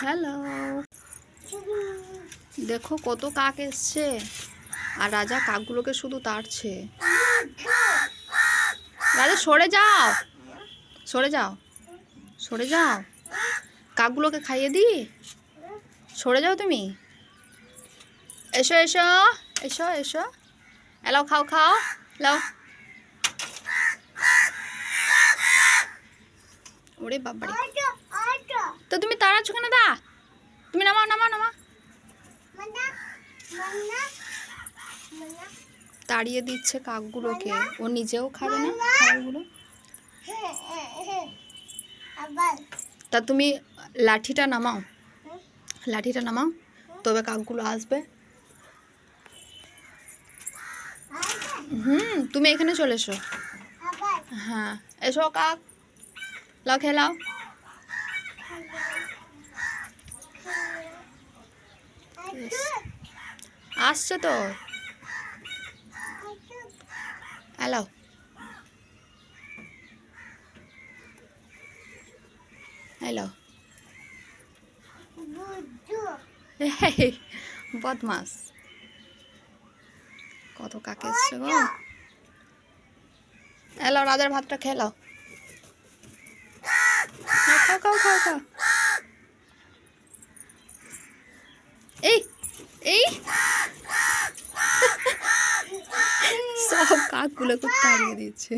Hello, দেখো কত কাক এসছে আর রাজা কাকগুলোকে শুধু তাড়ছে। রাজা সরে যাও, সরে যাও, সরে যাও, কাকগুলোকে খাইয়ে দি। সরে যাও তুমি। এসো এসো এসো এসো, এলাও, খাও খাও, লাও। ওরে বাবারে, তো তুমি তাড়াচ্ছ কেন? দা তুমি নামাও নামাও নামাও। তাড়িয়ে দিচ্ছে কাকগুলোকে, ও নিজেও খাবে না খাবারগুলো। তা তুমি লাঠিটা নামাও, লাঠিটা নামাও, তবে কাকগুলো আসবে। তুমি এখানে চলে এসো। হ্যাঁ এসো কাক, লাও খেলাও। আসছে তো, এলাও। এলাও, বদমাস, কত কাক এসছে গো। এলাও, রাজার ভাতটা খেলাও। খাও খাও খাও খাও। এই এই সব কাকগুলোকে তাড়িয়ে দিচ্ছে।